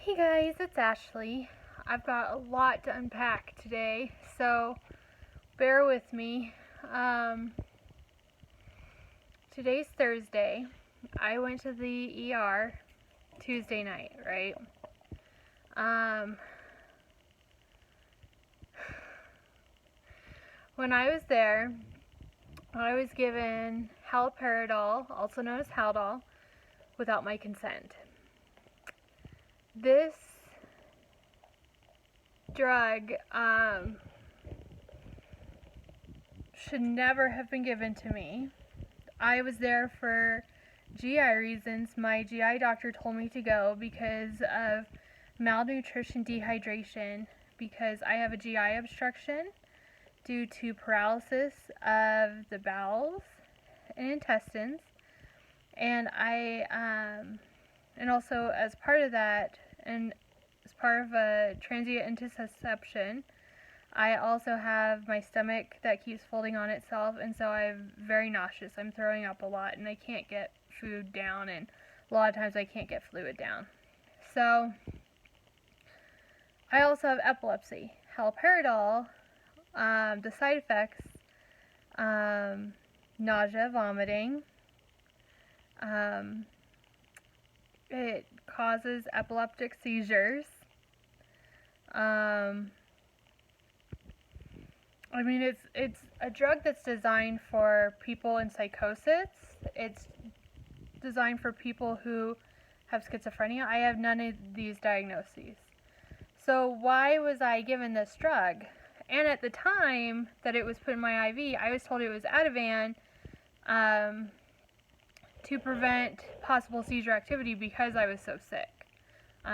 Hey guys, it's Ashley. I've got a lot to unpack today, so bear with me. Today's Thursday. I went to the ER Tuesday night, right? When I was there, I was given haloperidol, also known as Haldol, without my consent. This drug should never have been given to me. I was there for GI reasons. My GI doctor told me to go because of malnutrition, dehydration, because I have a GI obstruction due to paralysis of the bowels and intestines, and and also as part of that, and as part of a transient intussusception, I also have my stomach that keeps folding on itself, and so I'm very nauseous. I'm throwing up a lot, and I can't get food down, and a lot of times I can't get fluid down. So I also have epilepsy. Haloperidol, the side effects, nausea, vomiting. It causes epileptic seizures. It's a drug that's designed for people in psychosis. It's designed for people who have schizophrenia. I have none of these diagnoses. So why was I given this drug? And at the time that it was put in my IV, I was told it was Ativan to prevent possible seizure activity because I was so sick.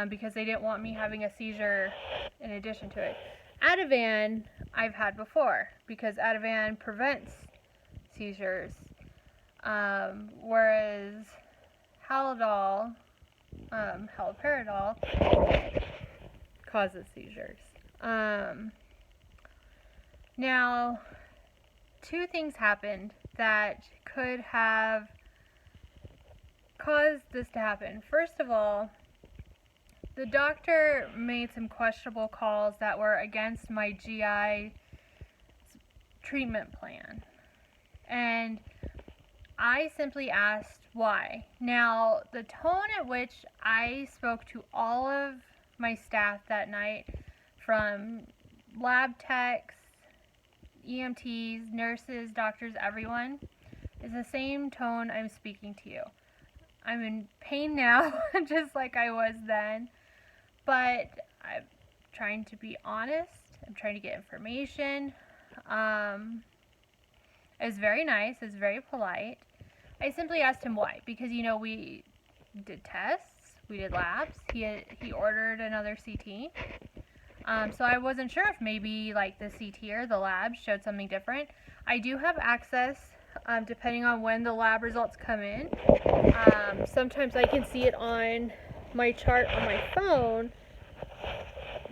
Because they didn't want me having a seizure in addition to it. Ativan I've had before because Ativan prevents seizures, whereas haloperidol causes seizures. Now, two things happened that could have caused this to happen. First of all, the doctor made some questionable calls that were against my GI treatment plan. And I simply asked why. Now, the tone at which I spoke to all of my staff that night, from lab techs, EMTs, nurses, doctors, everyone, is the same tone I'm speaking to you. I'm in pain now, just like I was then. But I'm trying to be honest. I'm trying to get information. It was very nice. It was very polite. I simply asked him why. Because, we did tests. We did labs. He ordered another CT. So I wasn't sure if maybe like the CT or the lab showed something different. I do have access, depending on when the lab results come in. Sometimes I can see it on my chart on my phone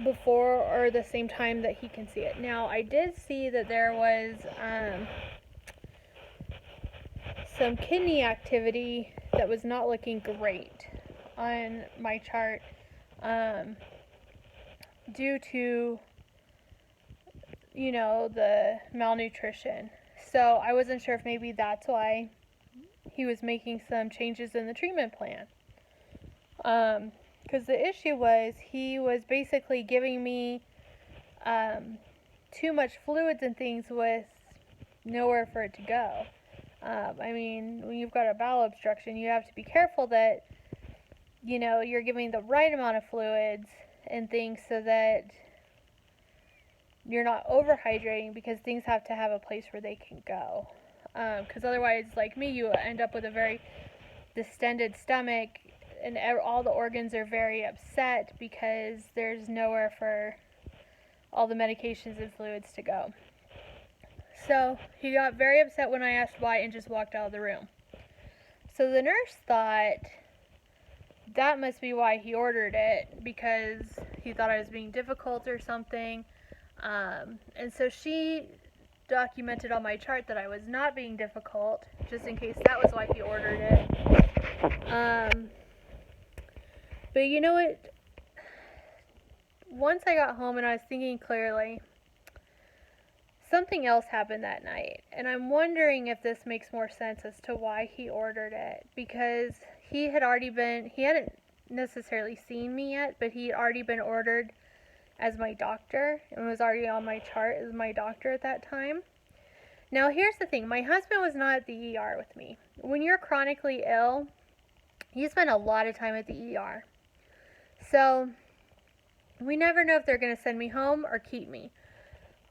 before or the same time that he can see it. Now, I did see that there was some kidney activity that was not looking great on my chart due to, the malnutrition. So I wasn't sure if maybe that's why he was making some changes in the treatment plan. Because the issue was he was basically giving me too much fluids and things with nowhere for it to go. When you've got a bowel obstruction, you have to be careful that, you're giving the right amount of fluids and things so that you're not overhydrating, because things have to have a place where they can go. Because otherwise, like me, you end up with a very distended stomach, and all the organs are very upset because there's nowhere for all the medications and fluids to go. So he got very upset when I asked why and just walked out of the room. So the nurse thought that must be why he ordered it, because he thought I was being difficult or something. And so she documented on my chart that I was not being difficult, just in case that was why he ordered it. But you know what? once I got home and I was thinking clearly, something else happened that night. And I'm wondering if this makes more sense as to why he ordered it. Because he hadn't necessarily seen me yet, but he had already been ordered as my doctor and was already on my chart as my doctor at that time. Now, here's the thing. My husband was not at the ER with me. When you're chronically ill, you spend a lot of time at the ER. So, we never know if they're going to send me home or keep me.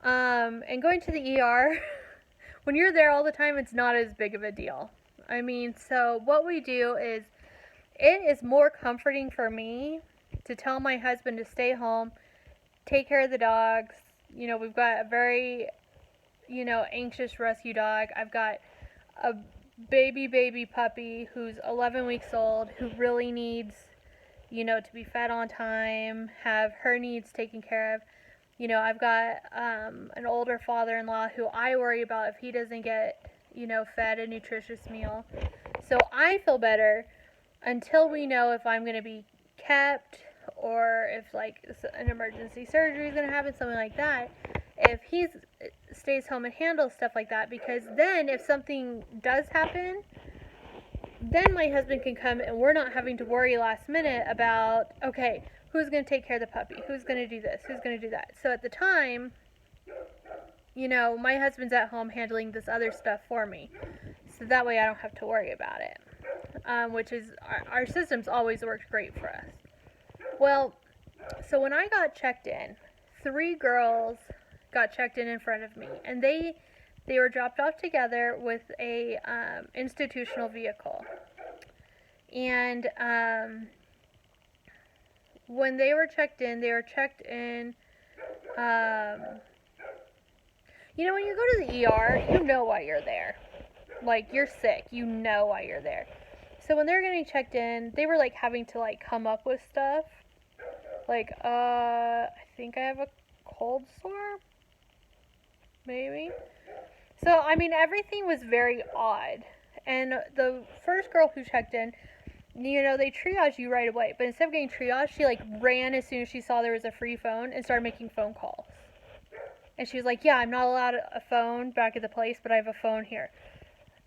And going to the ER, when you're there all the time, it's not as big of a deal. I mean, so what we do is, it is more comforting for me to tell my husband to stay home, take care of the dogs. You know, we've got a very, anxious rescue dog. I've got a baby puppy who's 11 weeks old who really needs, to be fed on time, have her needs taken care of. I've got an older father-in-law who I worry about if he doesn't get, fed a nutritious meal. So I feel better until we know if I'm going to be kept or if, an emergency surgery is going to happen, something like that. If he stays home and handles stuff like that, because then if something does happen, then my husband can come and we're not having to worry last minute about, okay, who's going to take care of the puppy? Who's going to do this? Who's going to do that? So at the time, my husband's at home handling this other stuff for me. So that way I don't have to worry about it. Which is, our system's always worked great for us. Well, so when I got checked in, 3 girls got checked in front of me. And they were dropped off together with a institutional vehicle. And when they were checked in, when you go to the ER, you know why you're there. Like, you're sick, you know why you're there. So when they were getting checked in, they were, having to, come up with stuff. I think I have a cold sore? Maybe? So, I mean, everything was very odd. And the first girl who checked in, they triage you right away. But instead of getting triaged, she, ran as soon as she saw there was a free phone and started making phone calls. And she was like, yeah, I'm not allowed a phone back at the place, but I have a phone here.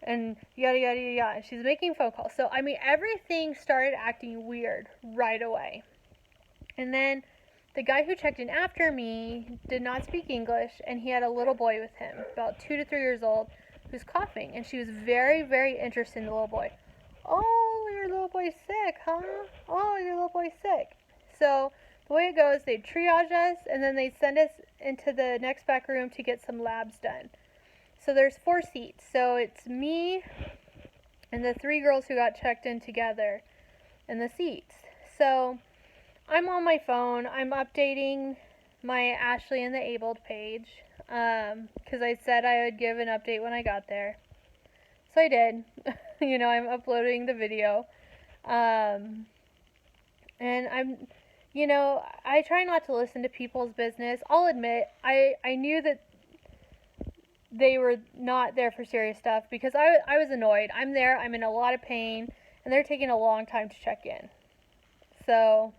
And yada, yada, yada. And she's making phone calls. So, I mean, everything started acting weird right away. And then the guy who checked in after me did not speak English, and he had a little boy with him, about 2 to 3 years old, who's coughing. And she was very, very interested in the little boy. Oh, your little boy's sick, huh? Oh, your little boy's sick. So the way it goes, they triage us, and then they send us into the next back room to get some labs done. So there's 4 seats. So it's me and the 3 girls who got checked in together in the seats. So I'm on my phone. I'm updating my Ashley and the Abled page because I said I would give an update when I got there. So I did. I'm uploading the video. And I'm, I try not to listen to people's business. I'll admit, I knew that they were not there for serious stuff because I was annoyed. I'm there, I'm in a lot of pain, and they're taking a long time to check in. So,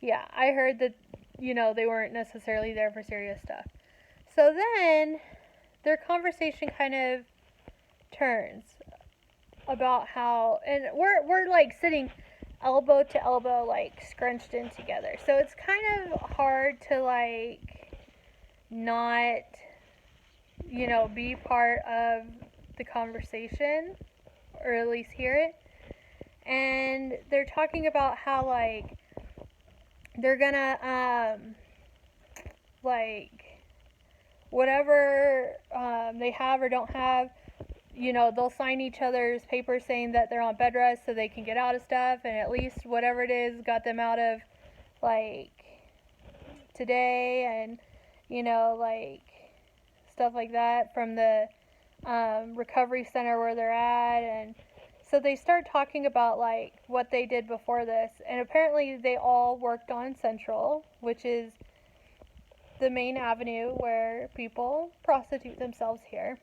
yeah, I heard that, they weren't necessarily there for serious stuff. So then, their conversation kind of turns about how, and we're sitting elbow to elbow, scrunched in together. So it's kind of hard to, not, be part of the conversation, or at least hear it. And they're talking about how, they're gonna, whatever they have or don't have, they'll sign each other's papers saying that they're on bed rest so they can get out of stuff, and at least whatever it is got them out of, today, and, stuff like that from the recovery center where they're at. And so they start talking about, what they did before this, and apparently they all worked on Central, which is the main avenue where people prostitute themselves here.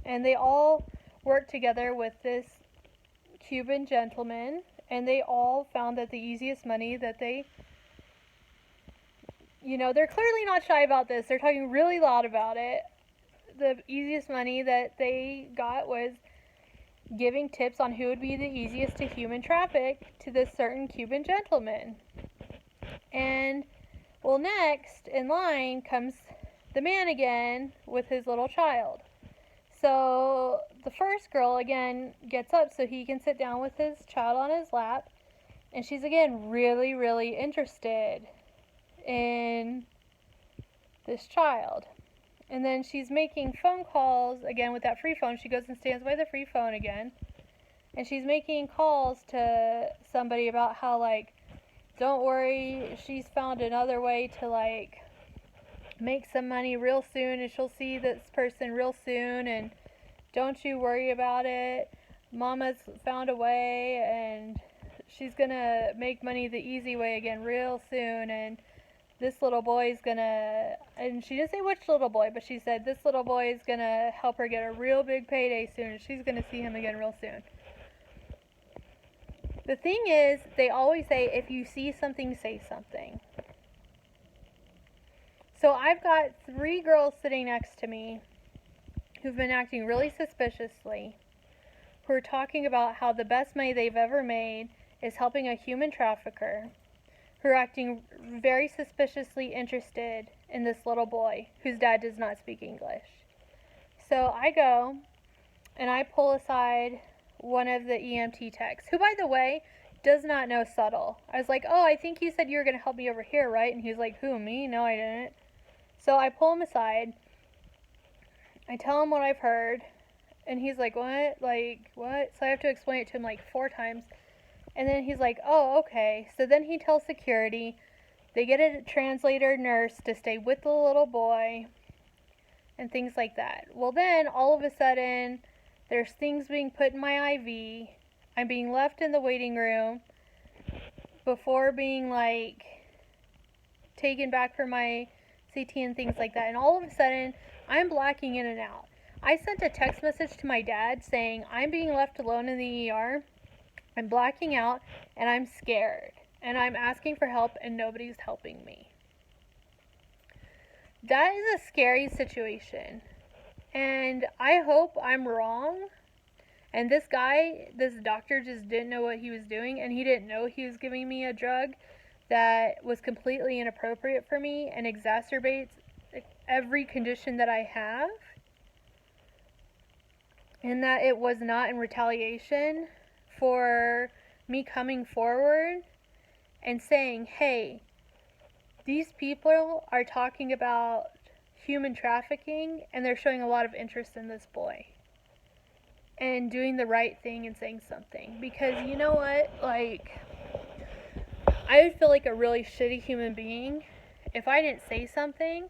And they all worked together with this Cuban gentleman, and they all found that the easiest money that they they're clearly not shy about this. They're talking really loud about it. The easiest money that they got was giving tips on who would be the easiest to human traffic to this certain Cuban gentleman. And, well, next in line comes the man again with his little child. So the first girl again gets up so he can sit down with his child on his lap, and she's again really, really interested in this child. And then she's making phone calls again with that free phone. She goes and stands by the free phone again, and she's making calls to somebody about how, like, don't worry, she's found another way to, like, make some money real soon, and she'll see this person real soon, and don't you worry about it. Mama's found a way, and she's gonna make money the easy way again real soon, and this little boy's gonna, and she didn't say which little boy, but she said this little boy is gonna help her get a real big payday soon, and she's gonna see him again real soon. The thing is, they always say, if you see something, say something. So I've got 3 girls sitting next to me who've been acting really suspiciously, who are talking about how the best money they've ever made is helping a human trafficker, who are acting very suspiciously interested in this little boy whose dad does not speak English. So I go and I pull aside one of the EMT techs, who, by the way, does not know subtle. I was like, oh, I think you said you were going to help me over here, right? And he's like, who, me? No, I didn't. So I pull him aside. I tell him what I've heard. And he's like, what? Like, what? So I have to explain it to him like 4 times. And then he's like, oh, okay. So then he tells security. They get a translator nurse to stay with the little boy. And things like that. Well, then, all of a sudden, there's things being put in my IV. I'm being left in the waiting room before being, like, taken back for my CT and things like that. And all of a sudden, I'm blacking in and out. I sent a text message to my dad saying, I'm being left alone in the ER. I'm blacking out, and I'm scared. And I'm asking for help, and nobody's helping me. That is a scary situation. And I hope I'm wrong. And this doctor just didn't know what he was doing, and he didn't know he was giving me a drug that was completely inappropriate for me and exacerbates every condition that I have. And that it was not in retaliation for me coming forward and saying, hey, these people are talking about human trafficking, and they're showing a lot of interest in this boy. And doing the right thing and saying something. Because you know what? Like, I would feel like a really shitty human being if I didn't say something,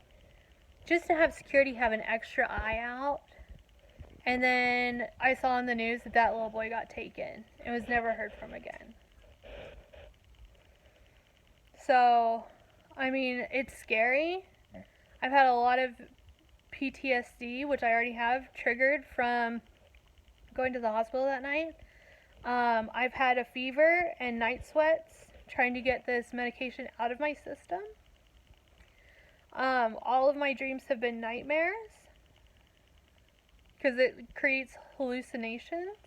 just to have security have an extra eye out. And then I saw in the news that that little boy got taken and was never heard from again. So, I mean, it's scary. I've had a lot of PTSD, which I already have triggered from going to the hospital that night. I've had a fever and night sweats trying to get this medication out of my system. All of my dreams have been nightmares because it creates hallucinations.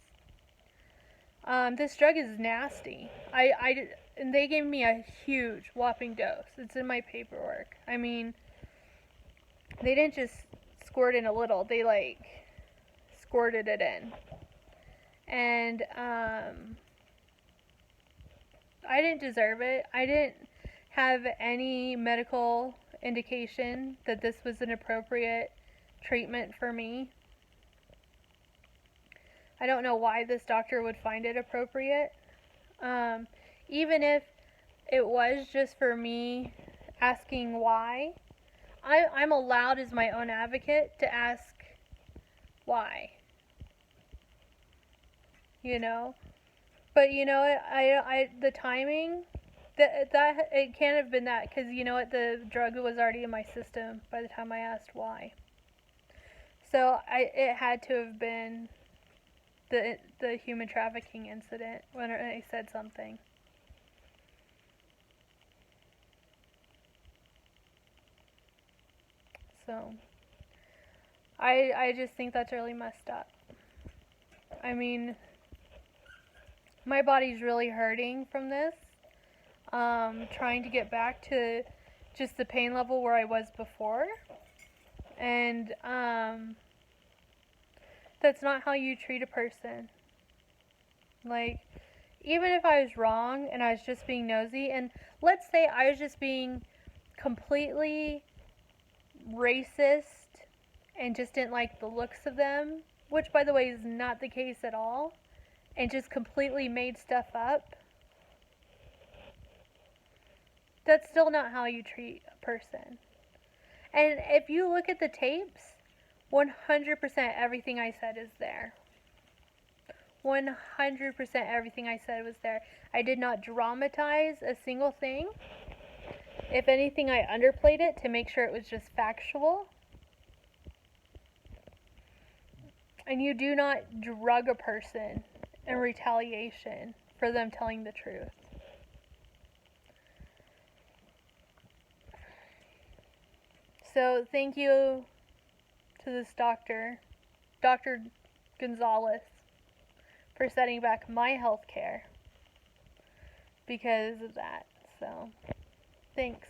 This drug is nasty. And they gave me a huge whopping dose. It's in my paperwork. I mean, they didn't just squirt in a little. They, like, squirted it in. And, I didn't deserve it. I didn't have any medical indication that this was an appropriate treatment for me. I don't know why this doctor would find it appropriate. Even if it was just for me asking why, I'm allowed as my own advocate to ask why. You know? But you know what, the timing, that it can't have been that, because you know what, the drug was already in my system by the time I asked why. So it had to have been the human trafficking incident when I said something. So, I just think that's really messed up. I mean, my body's really hurting from this. Trying to get back to just the pain level where I was before. And, that's not how you treat a person. Like, even if I was wrong and I was just being nosy, and let's say I was just being completely racist and just didn't like the looks of them, which, by the way, is not the case at all, and just completely made stuff up, that's still not how you treat a person. And if you look at the tapes, 100% everything I said is there. 100% everything I said was there. I did not dramatize a single thing. If anything, I underplayed it to make sure it was just factual. And you do not drug a person in retaliation for them telling the truth. So thank you to this doctor, Dr. Gonzalez, for setting back my health care because of that. So, thanks.